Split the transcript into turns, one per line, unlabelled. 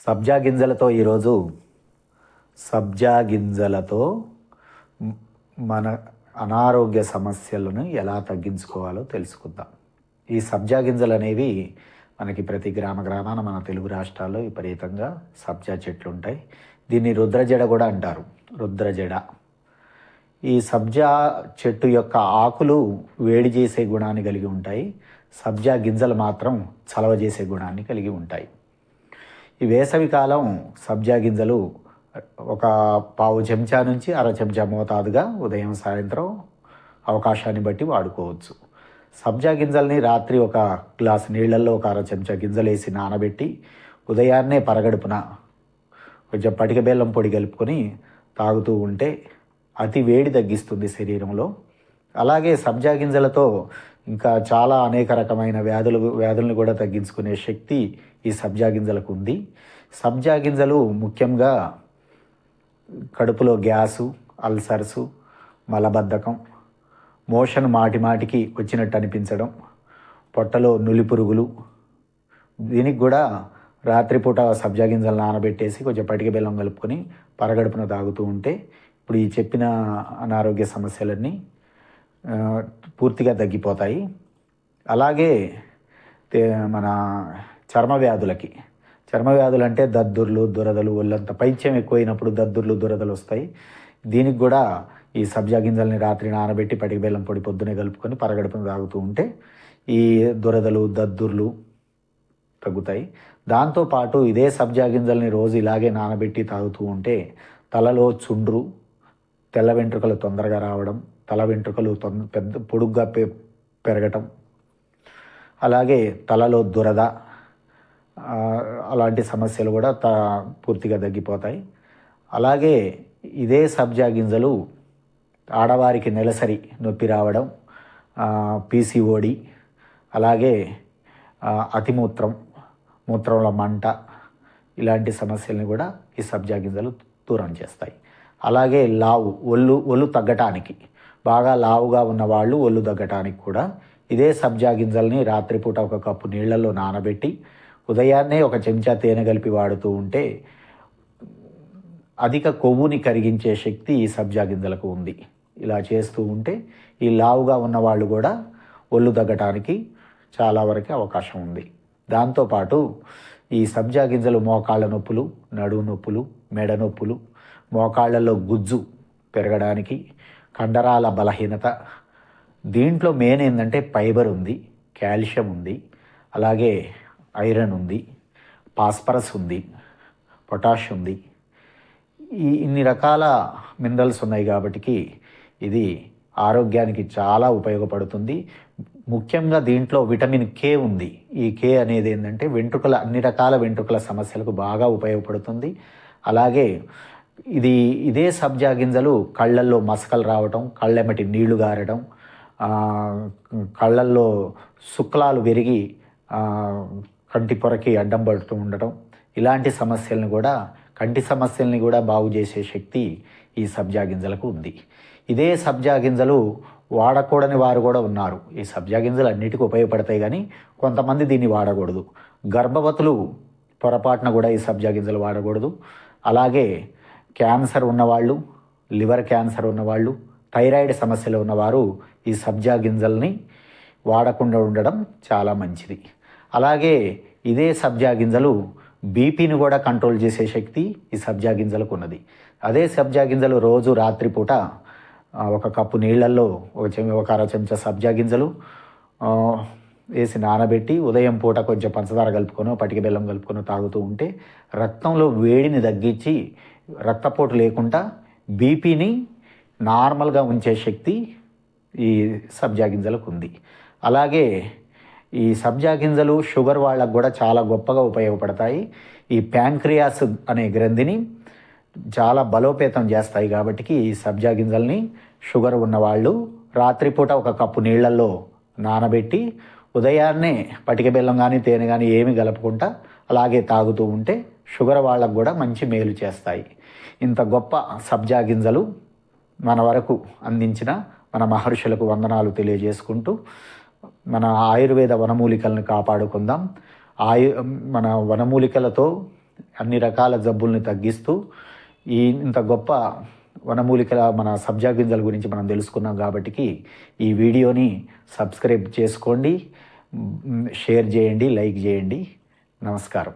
సబ్జా గింజలతో ఈరోజు సబ్జా గింజలతో మన అనారోగ్య సమస్యలను ఎలా తగ్గించుకోవాలో తెలుసుకుందాం. ఈ సబ్జా గింజలు అనేవి మనకి ప్రతి గ్రామాన మన తెలుగు రాష్ట్రాల్లో విపరీతంగా సబ్జా చెట్లు ఉంటాయి. దీన్ని రుద్రజడ కూడా అంటారు. రుద్రజడ. ఈ సబ్జా చెట్టు యొక్క ఆకులు వేడి చేసే గుణాన్ని కలిగి ఉంటాయి. సబ్జా గింజలు మాత్రం చలవ చేసే గుణాన్ని కలిగి ఉంటాయి. ఈ వేసవికాలం సబ్జా గింజలు ఒక పావు చెంచా నుంచి అర చెంచా మోతాదుగా ఉదయం సాయంత్రం అవకాశాన్ని బట్టి వాడుకోవచ్చు. సబ్జా గింజల్ని రాత్రి ఒక గ్లాసు నీళ్ళల్లో ఒక అర చెంచా గింజలు వేసి నానబెట్టి ఉదయాన్నే పరగడుపున కొంచెం పటిక బెల్లం పొడి కలుపుకొని తాగుతూ ఉంటే అతి వేడి తగ్గిస్తుంది శరీరంలో. అలాగే సబ్జా గింజలతో ఇంకా చాలా అనేక రకమైన వ్యాధులను కూడా తగ్గించుకునే శక్తి ఈ సబ్జా గింజలకు ఉంది. సబ్జా గింజలు ముఖ్యంగా కడుపులో గ్యాసు, అల్సర్సు, మలబద్ధకం, మోషన్ మాటికి వచ్చినట్టు అనిపించడం, పొట్టలో నులి పురుగులు, దీనికి కూడా రాత్రిపూట సబ్జా గింజలు నానబెట్టేసి కొంచెం పటిక బెల్లం కలుపుకొని పరగడుపున తాగుతూ ఉంటే ఇప్పుడు ఈ చెప్పిన అనారోగ్య సమస్యలన్నీ పూర్తిగా తగ్గిపోతాయి. అలాగే మన చర్మ వ్యాధులు అంటే దద్దుర్లు, దురదలు, ఒళ్ళంతా పైత్యం ఎక్కువైనప్పుడు దద్దుర్లు, దురదలు వస్తాయి. దీనికి కూడా ఈ సబ్జా గింజల్ని రాత్రి నానబెట్టి పటిక బెల్లం పొడి పొద్దునే కలుపుకొని పరగడుపున తాగుతూ ఉంటే ఈ దురదలు, దద్దుర్లు తగ్గుతాయి. దాంతోపాటు ఇదే సబ్జా గింజల్ని రోజు ఇలాగే నానబెట్టి తాగుతూ ఉంటే తలలో చుండ్రు, తెల్ల వెంట్రుకలు తొందరగా రావడం, తల వెంట్రుకలు పెద్ద పొడుగ్గా పెరగటం, అలాగే తలలో దురద, అలాంటి సమస్యలు కూడా పూర్తిగా తగ్గిపోతాయి. అలాగే ఇదే సబ్జా గింజలు ఆడవారికి నెలసరి నొప్పి రావడం, పీసీఓడి, అలాగే అతిమూత్రం, మూత్రంలో మంట, ఇలాంటి సమస్యల్ని కూడా ఈ సబ్జా గింజలు దూరం చేస్తాయి. అలాగే ఒళ్ళు తగ్గటానికి, బాగా లావుగా ఉన్నవాళ్ళు ఒళ్ళు తగ్గటానికి కూడా ఇదే సబ్జా గింజల్ని రాత్రిపూట ఒక కప్పు నీళ్ళల్లో నానబెట్టి ఉదయాన్నే ఒక చెంచా తేనె కలిపి వాడుతూ ఉంటే అధిక కొవ్వుని కరిగించే శక్తి ఈ సబ్జా గింజలకు ఉంది. ఇలా చేస్తూ ఉంటే ఈ లావుగా ఉన్నవాళ్ళు కూడా ఒళ్ళు తగ్గటానికి చాలా వరకు అవకాశం ఉంది. దాంతోపాటు ఈ సబ్జా గింజలు మోకాళ్ళ నొప్పులు, నడుము నొప్పులు, మెడ నొప్పులు, మోకాళ్ళల్లో గుజ్జు పెరగడానికి, కండరాల బలహీనత, దీంట్లో మెయిన్ ఏంటంటే ఫైబర్ ఉంది, కాల్షియం ఉంది, అలాగే ఐరన్ ఉంది, ఫాస్ఫరస్ ఉంది, పొటాష్ ఉంది. ఇన్ని రకాల మినరల్స్ ఉన్నాయి కాబట్టి ఇది ఆరోగ్యానికి చాలా ఉపయోగపడుతుంది. ముఖ్యంగా దీంట్లో విటమిన్ కే ఉంది. ఈ కే అనేది ఏంటంటే అన్ని రకాల వెంట్రుకల సమస్యలకు బాగా ఉపయోగపడుతుంది. అలాగే ఇదే సబ్జా గింజలు కళ్ళల్లో మసకలు రావటం, కళ్ళెమ్మటి నీళ్లు గారడం, కళ్ళల్లో శుక్లాలు పెరిగి కంటి పొరకి అడ్డం పడుతూ ఉండటం, ఇలాంటి కంటి సమస్యల్ని కూడా బాగు చేసే శక్తి ఈ సబ్జా గింజలకు ఉంది. ఇదే సబ్జా గింజలు వాడకూడని వారు కూడా ఉన్నారు. ఈ సబ్జా గింజలు అన్నిటికీ ఉపయోగపడతాయి కానీ కొంతమంది దీన్ని వాడకూడదు. గర్భవతులు పొరపాటున కూడా ఈ సబ్జా గింజలు వాడకూడదు. అలాగే క్యాన్సర్ ఉన్నవాళ్ళు, లివర్ క్యాన్సర్ ఉన్నవాళ్ళు, థైరాయిడ్ సమస్యలు ఉన్నవారు ఈ సబ్జా గింజల్ని వాడకుండా ఉండడం చాలా మంచిది. అలాగే ఇదే సబ్జా గింజలు బీపీని కూడా కంట్రోల్ చేసే శక్తి ఈ సబ్జా గింజలకు ఉన్నది. అదే సబ్జా గింజలు రోజు రాత్రిపూట ఒక కప్పు నీళ్ళల్లో ఒక అర చెంచా సబ్జా గింజలు వేసి నానబెట్టి ఉదయం పూట కొంచెం పంచదార కలుపుకొని పటిక బెల్లం కలుపుకొని తాగుతూ ఉంటే రక్తంలో వేడిని తగ్గించి రక్తపోటు లేకుండా బీపీని నార్మల్గా ఉంచే శక్తి ఈ సబ్జా గింజలకు ఉంది. అలాగే ఈ సబ్జా గింజలు షుగర్ వాళ్ళకు కూడా చాలా గొప్పగా ఉపయోగపడతాయి. ఈ ప్యాంక్రియాస్ అనే గ్రంథిని చాలా బలోపేతం చేస్తాయి కాబట్టి ఈ సబ్జా గింజల్ని షుగర్ ఉన్నవాళ్ళు రాత్రిపూట ఒక కప్పు నీళ్ళల్లో నానబెట్టి ఉదయాన్నే పటిక బెల్లం కానీ తేనె కానీ ఏమి కలపకుండా అలాగే తాగుతూ ఉంటే షుగర్ వాళ్ళకు కూడా మంచి మేలు చేస్తాయి. ఇంత గొప్ప సబ్జా గింజలు మన వరకు అందించిన మన మహర్షులకు వందనాలు తెలియజేసుకుంటూ మన ఆయుర్వేద వనమూలికలను కాపాడుకుందాం. మన వనమూలికలతో అన్ని రకాల జబ్బుల్ని తగ్గిస్తూ ఇంత గొప్ప వనమూలికల మన సబ్జా గింజల గురించి మనం తెలుసుకున్నాం కాబట్టి ఈ వీడియోని సబ్స్క్రైబ్ చేసుకోండి, షేర్ చేయండి, లైక్ చేయండి. నమస్కారం.